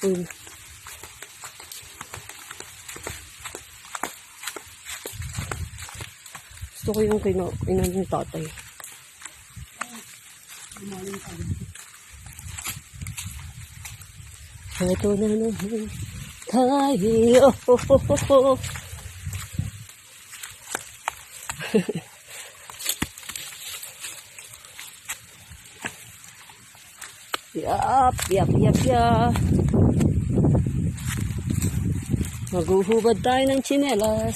Uy. Gusto ko yung inan ni tatay. Ito na naman tayo. Yap. Maghuhubad tayo ng tsinelas.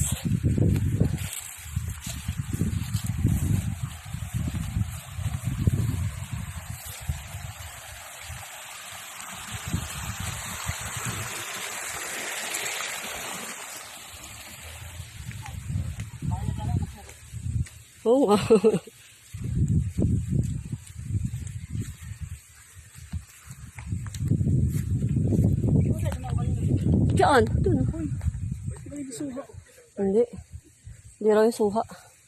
Oo nga. Diyan. Doon. Hindi. Hindi raw yung suha.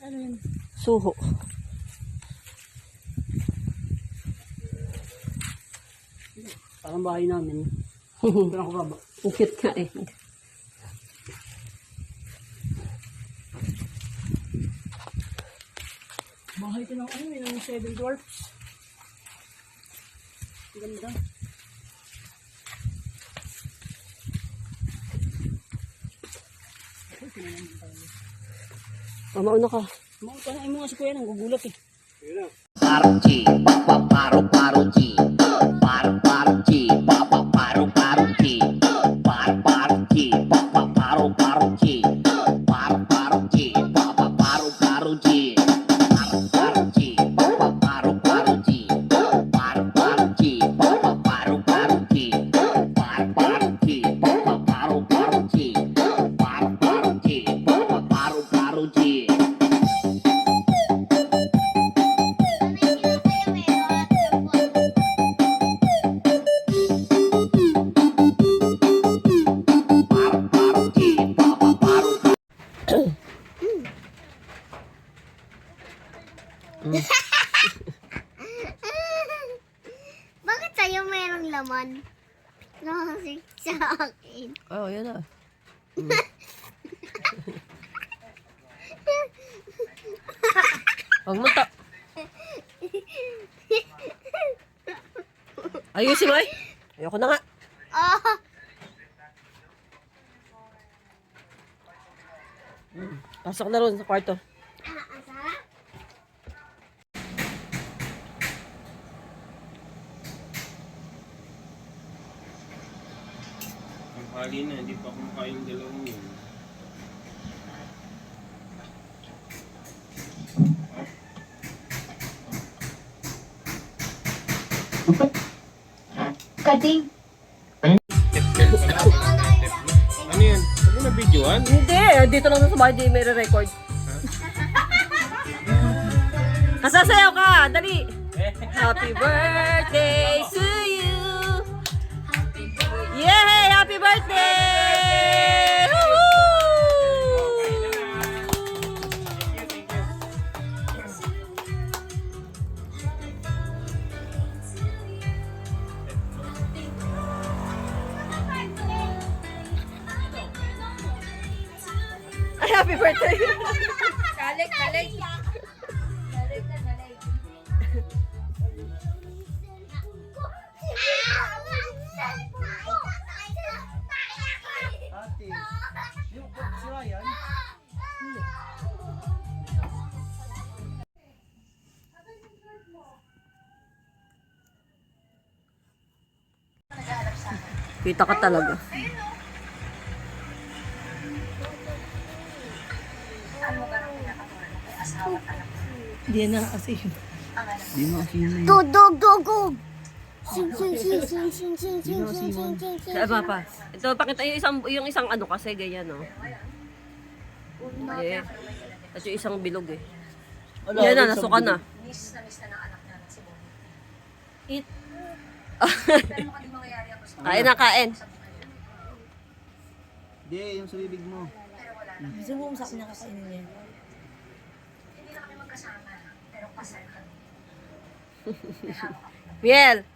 Ano yun? Suho. Parang bahay namin. Pero ako baba. Ang cute nga eh. Bahay ko ng ano yun, ng 7 dwarfs. Ang ganda. Mauna ka. Mauta na yung mga si Kuya nang gugulat eh. Paruchi, papa paru paruchi, paruchi, papa paru paruchi, paruchi, papa paru paruchi, paruchi, papa paru paruchi, paruchi, papa paru paruchi, paruchi, papa paru paruchi, paruchi, papa paru paruchi, paruchi, papa paru paruchi. Bakit sa'yo mayroong laman? Nakasik sa akin. Oh, yun na. Huwag mo ta. Ayusin mo eh. Ayoko na nga. Oh, Pasok na ron sa kwarto. Ang hali na, hindi pa kumakain yung dalawang yun. kading. Ano yan? Sabi na videoan? Hindi, dito lang sa bahay, di may re-record. Kasasayaw ka, dali. Happy birthday to you. Yay! Happy birthday! Woo! Ay, happy birthday! Balik. Ate, yung si Ryan, Kita ka talaga. Hindi na kasi. Hindi na kasi yun. Dog. Sing. Sa pa. Ito, pakita yung isang ano kasi, ganyan, no? Yeah. At yung isang bilog, eh. Yan na, nasuka na. Eat. Kain. Hindi, yung sa bibig mo. Gusto mo sa akin nakakainin niya. Miel.